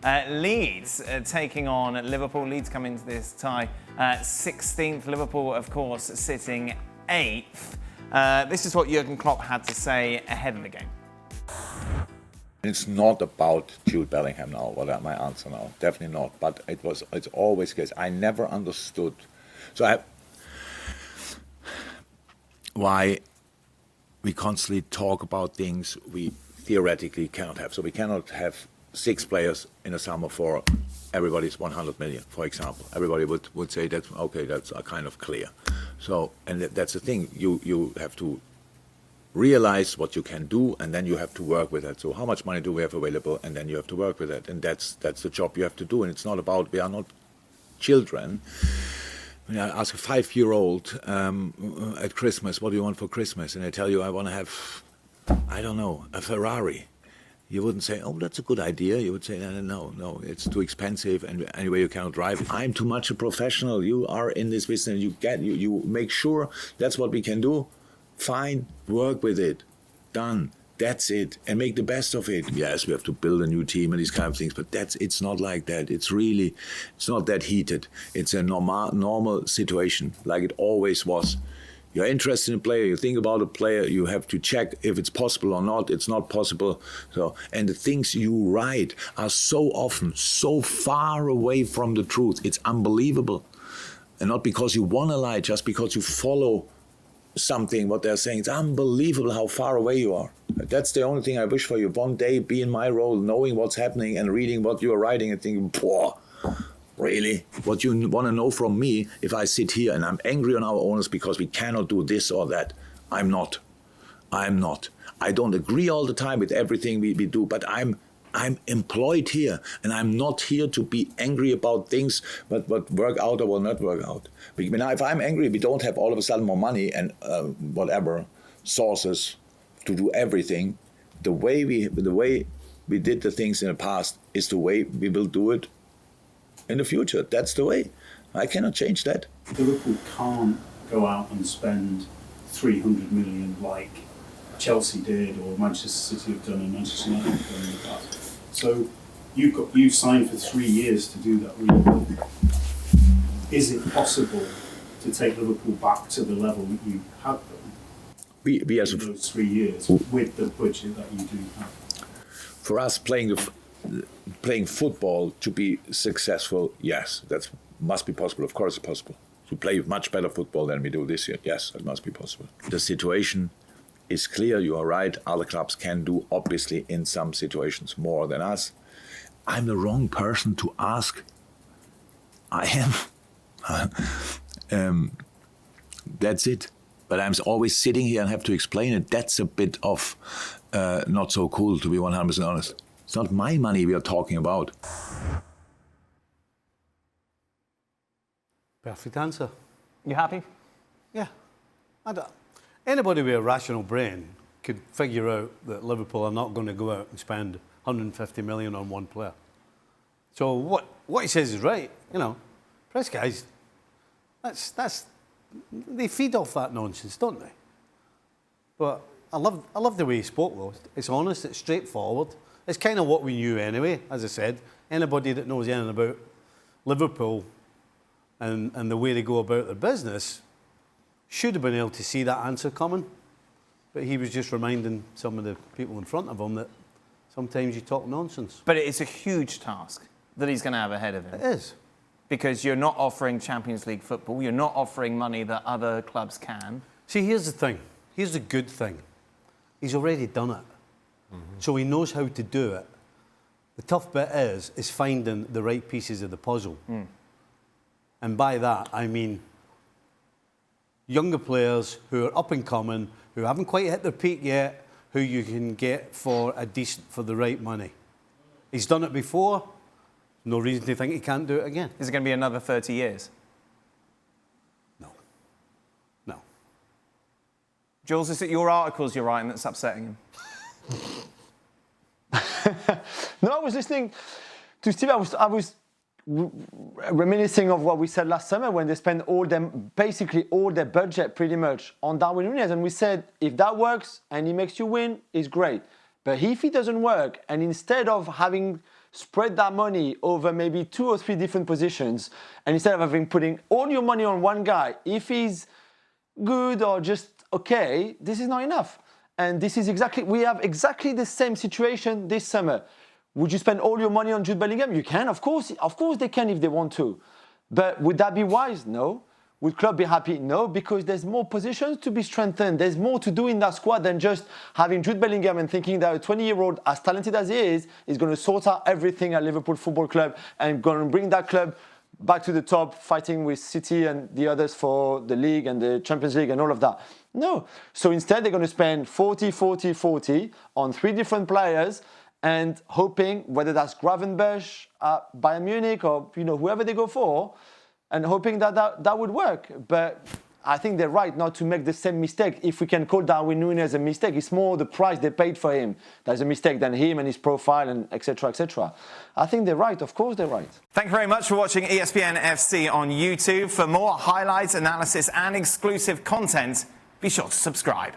Leeds taking on Liverpool. Leeds come into this tie 16th. Liverpool, of course, sitting 8th. This is what Jurgen Klopp had to say ahead of the game. It's not about Jude Bellingham now, my answer now, definitely not. But it's always the case. I never understood. Why we constantly talk about things we theoretically cannot have. So we cannot have 6 players in a summer for everybody's 100 million, for example. Everybody would say that, okay, that's kind of clear. So, and that's the thing, you have to realize what you can do, and then you have to work with it. So how much money do we have available, and then you have to work with it, and that's the job you have to do. And it's not about, we are not children. When I ask a 5-year-old at Christmas, what do you want for Christmas? And they tell you, I want to have, I don't know, a Ferrari. You wouldn't say, oh, that's a good idea. You would say, no, it's too expensive, and anyway, you cannot drive it. I'm too much a professional. You are in this business, you make sure that's what we can do. Fine, work with it, done, that's it, and make the best of it. Yes, we have to build a new team and these kind of things, but it's not like that. It's not that heated. It's a normal situation, like it always was. You're interested in a player, you think about a player, you have to check if it's possible or not. It's not possible. So, and the things you write are so often so far away from the truth. It's unbelievable. And not because you want to lie, just because you follow something, what they're saying. It's unbelievable how far away you are. That's the only thing I wish for you. One day be in my role, knowing what's happening and reading what you are writing and thinking, "Boah, really? What you want to know from me, if I sit here and I'm angry on our owners because we cannot do this or that." I'm not. I don't agree all the time with everything we do, but I'm employed here, and I'm not here to be angry about things but work out or will not work out. If I'm angry, we don't have all of a sudden more money and whatever sources to do everything. The way we did the things in the past is the way we will do it in the future. That's the way. I cannot change that. Liverpool can't go out and spend 300 million like Chelsea did or Manchester City have done and Manchester United have done in the past. So you signed for 3 years to do that rebuild. Is it possible to take Liverpool back to the level that you had them in those 3 years with the budget that you do have? For us, playing football to be successful, yes, that must be possible. Of course, it's possible. To play much better football than we do this year, yes, it must be possible. The situation is clear, you are right. Other clubs can do, obviously, in some situations more than us. I'm the wrong person to ask. I am. That's it. But I'm always sitting here and have to explain it. That's a bit of not so cool, to be 100% honest. It's not my money we are talking about. Perfect answer. You happy? Yeah. Anybody with a rational brain could figure out that Liverpool are not going to go out and spend 150 million on one player. So what he says is right. You know, press guys, they feed off that nonsense, don't they? But I love the way he spoke though. It's honest, it's straightforward. It's kind of what we knew anyway. As I said, anybody that knows anything about Liverpool and the way they go about their business should have been able to see that answer coming. But he was just reminding some of the people in front of him that sometimes you talk nonsense. But it's a huge task that he's going to have ahead of him. It is. Because you're not offering Champions League football, you're not offering money that other clubs can. See, here's the thing. Here's the good thing. He's already done it. So he knows how to do it. The tough bit is finding the right pieces of the puzzle. And by that, I mean younger players who are up and coming, who haven't quite hit their peak yet, who you can get for the right money. He's done it before. No reason to think he can't do it again. Is it going to be another 30 years? No. Jules, is it your articles you're writing that's upsetting him? No, I was listening to Steve. I was reminiscing of what we said last summer when they spent basically all their budget pretty much on Darwin Núñez, and we said if that works and he makes you win, it's great. But if it doesn't work, and instead of having spread that money over maybe 2 or 3 different positions, and instead of putting all your money on one guy, if he's good or just okay, this is not enough. And we have exactly the same situation this summer. Would you spend all your money on Jude Bellingham? You can, of course they can if they want to. But would that be wise? No. Would Klopp be happy? No, because there's more positions to be strengthened. There's more to do in that squad than just having Jude Bellingham and thinking that a 20-year-old, as talented as he is going to sort out everything at Liverpool Football Club and going to bring that club back to the top, fighting with City and the others for the league and the Champions League and all of that. No. So instead, they're going to spend 40 on 3 different players and hoping, whether that's Gravenberch at Bayern Munich or whoever they go for, and hoping that would work. But I think they're right not to make the same mistake. If we can call Darwin Núñez a mistake, it's more the price they paid for him that's a mistake than him and his profile and etc. etc. I think they're right. Of course they're right. Thank you very much for watching ESPN FC on YouTube. For more highlights, analysis and exclusive content, be sure to subscribe.